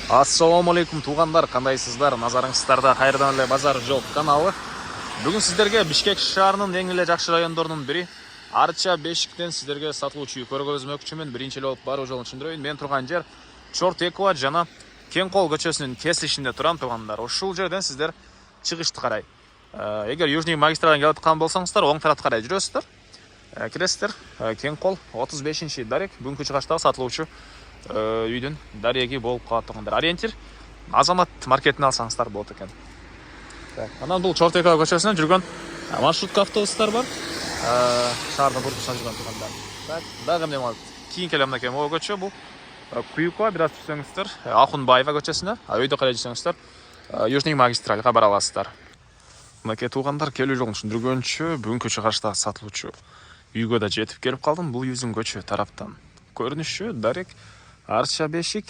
Ассаламу алейкум туғандар, қандайсыздар? Назарыңыздарда қайырдан эле базар жол каналы. Бүгін сіздерге Бишкек шаарынын эң эле жакшы райондорунун бири Арча Бешиктен сіздерге сатылуучу үй көргөзмөкчүмүн. Биринчи эле болуп баруу жолун түшүндүрөйүн. Мен турган жер Чортекова жана Кеңкол көчөсүнүн кесилишинде турам туғандар. Ушул жерден сиздер чыгышты карай. Эгер Южный магистралдан келип аткан болсоңуздар, оң тарапка карай жүрөсүздөр. Киресиздер. Кеңкол 35-дарек бүгүнкү чыгаштагы сатылуучу үйдүн дареги болуп калат тугандар. Ориентир Азамат маркетин алсаңыздар болот экен. Анан бул Чортекова көчөсүнөн жүргөн маршрутка автобустар бар. Шаардын бурчусунан жүргөн тугандар. Дагы эмне болот? Кийинки эле мынакей могу көчө бул Куюкова бираз түшсөңүздөр, Ахунбаева көчөсүнө, өйдө карай жүрсөңүздөр Южный магистралга бара аласыздар. Мынакей тугандар, келүү жолун түшүндүргөнчө бүгүнкү чыгаштагы сатылуучу үйгө да жетип келип калдым. Бул Юзун көчө тараптан көрүнүшү дарек Арча Бешик,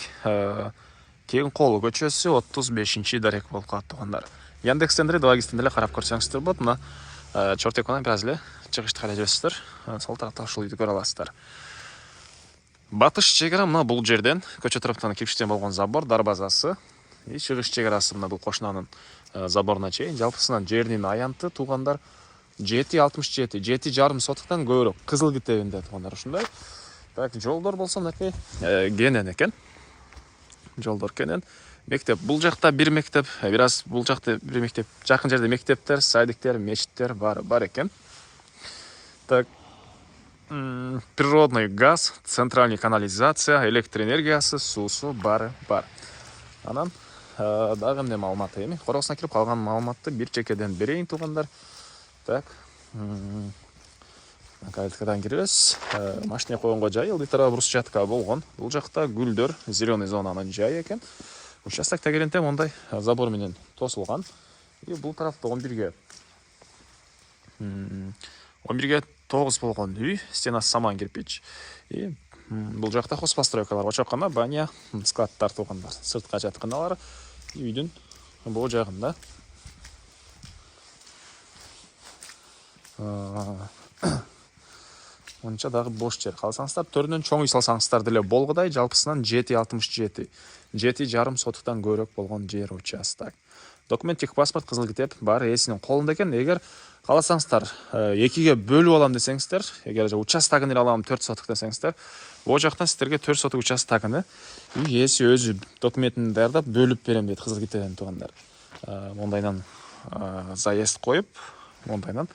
Кеңкол көчөсү 35-дарек болуп калат тугандар. Яндекстен деле Дагестен деле карап көрсөңүздөр болот. Мына Чортекованан бир аз эле чыгышты карай жүрөсүздөр. Сол тарапта ушул үйдү көрө аласыздар. Батыш чегара мына бул жерден көчө тараптан кириште болгон забор дарбазасы, чыгыш чегарасы мына бул кошунанын заборуна чейин. Жалпысынан жердин аянты тугандар 7,67, 7,5 сотуктан көбүрөөк. Кызыл китебинде тугандар ушундай. Так, жолдор болсо мынакей кенен экен. Жолдор кенен. Мектеп бул жакта бир мектеп, бир аз бул жакта бир мектеп. Жакын жерде мектептер, садиктер, мечиттер бар экен. Так, природный газ, центральный канализация, электроэнергиясы, суусу бар. Анан дагы эмне маалымат эми? Коросуна кирип калган маалыматты бир чекеден берейин тугандар. Так. Кайткадан киребиз. Машина койгонго жай, ылдый тарабы брусчатка болгон. Бул жакта гүлдөр, зеленый зонанын жайы экен. Участок тегеренте мондай забор менен тосулган. Бул тарафта 11ге 9 болгон үй, стенасы саман кирпич. Бул жакта хозпостройкалар, очоккана, баня, складтар тугандар. Сыртка жатканалар үйдүн бул жагында. Онча дагы бош жер калсаңыздар, төрүнөн чоң үй салсаңыздар деле болгудай, жалпысынан 7,67, 7,5 сотуктан көбүрөөк болгон жер участок. Документтик паспорт, кызыл китеп бар, ээсинин колунда экен. Эгер кааласаңыздар 2ге бөлүп алам десеңиздер, эгер участогун алам 4 сотук десеңиздер, бул жактан сиздерге 4 сотук участогуну үй ээси өзү документин даярдап бөлүп берем дейт кызыл китебин тугандар. Мондайдан заезд коюп, мондайдан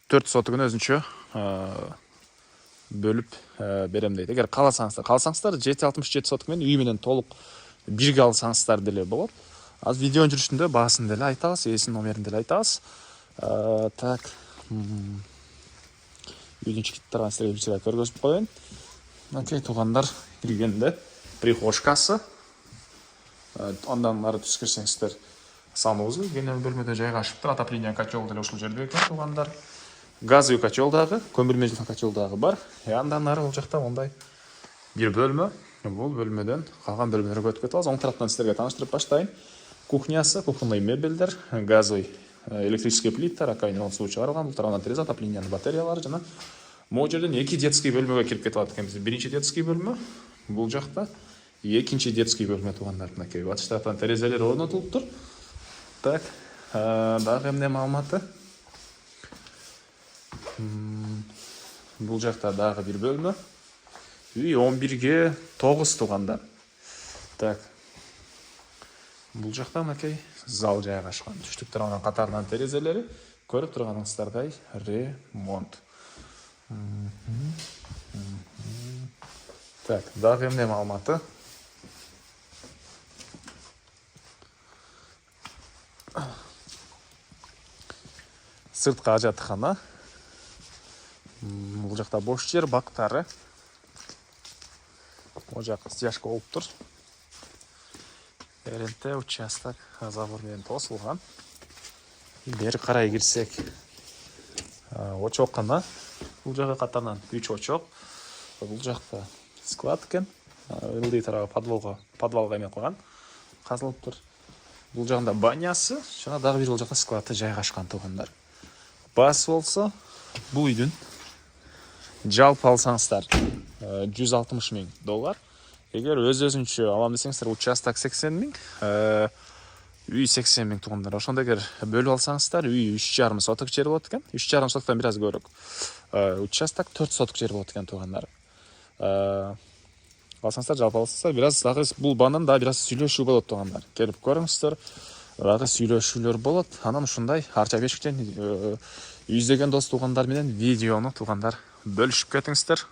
4 сотугун өзүнчө бөлүп берем дейт. Эгер кааласаңыздар 7,67 сотук менен үй менен толук бирге алсаңыздар деле болот. Az videonun жүрүшүндө баасын деле айтабыз, ээсинин номерин деле айтабыз. Так. Үйдүн чекит тарабын сиздерге бир чыгат көргөзүп коеюн. Окей, тугандар, киргенде прихожкасы. Андан ары түз кирсеңиздер санузел, кенен бөлмөдө жайгашыптыр. Отопление котел деле ушул жерде экен тугандар. Газовый котел дагы, көмүрмө жылган котел дагы бар. Андан ары бул жакта мондай бир бөлмө. Бул бөлмөдөн калган бөлмөлөргө өтүп кетебиз. Оң тараптан сиздерге тааныштырып баштайын. Кухнясы, кухонный мебелдер, газовый электрический плита, ракайнын суу чыгарылган, бул тарабынан терезе, отоплениянын батареялары жана могу жерден 2 детский бөлмөгө кирип кетип атат экенбиз. Биринчи детский бөлмө, бул жакта экинчи детский бөлмө тугандар. Мынакей батыш тараптан терезелер орнотулуптур. Так, дагы эмне маалыматы? Бул жакта дагы бир бөлмө. Үй 11ге 9 тугандар. Так. Бул жакта мынакей зал жайгашкан. Түштүк тарабынан катарынан терезелери, көрүп турганыңыздардай ремонт. Так, дагы эмне маалыматы? Сыртка жаткана. Бул жакта бош жер, бактары. О жак стяжка болуп тур. Эренте участок забор менен тосулган. Бери карай кирсек, очоккана. Бул жакка катарынан 3 очок. Бул жакта склад экен. Ылдый тарабы подвалга эме койгон. Казылыптыр. Бул жагында банясы, жана дагы бир бул жакта складты жайгашкан тугандар. Баасы болсо, бул үйдүн жалпы алсаңыздар $160,000. Эгер өз-өзүнчө алам десеңиздер, участок 80 миң, үй 80 миң туугандар. Ошондо эгер бөлүп алсаңыздар, үй 3,5 соток жер болот экен. 3,5 соттан бир аз көбүрөөк. Участок 4 соток жер болот экен туугандар. Алсаңыздар, жалпы алсаңыздар, бир аз дагы бул бандан да бир аз сүйлөшүү болот туугандар. Келип көрүңүздөр. Дагы сүйлөшүүлөр болот. Анан ушундай Арча Бешиктен жүздөгөн дос туугандар менен видеону туугандар бөлүшүп кетиңиздер.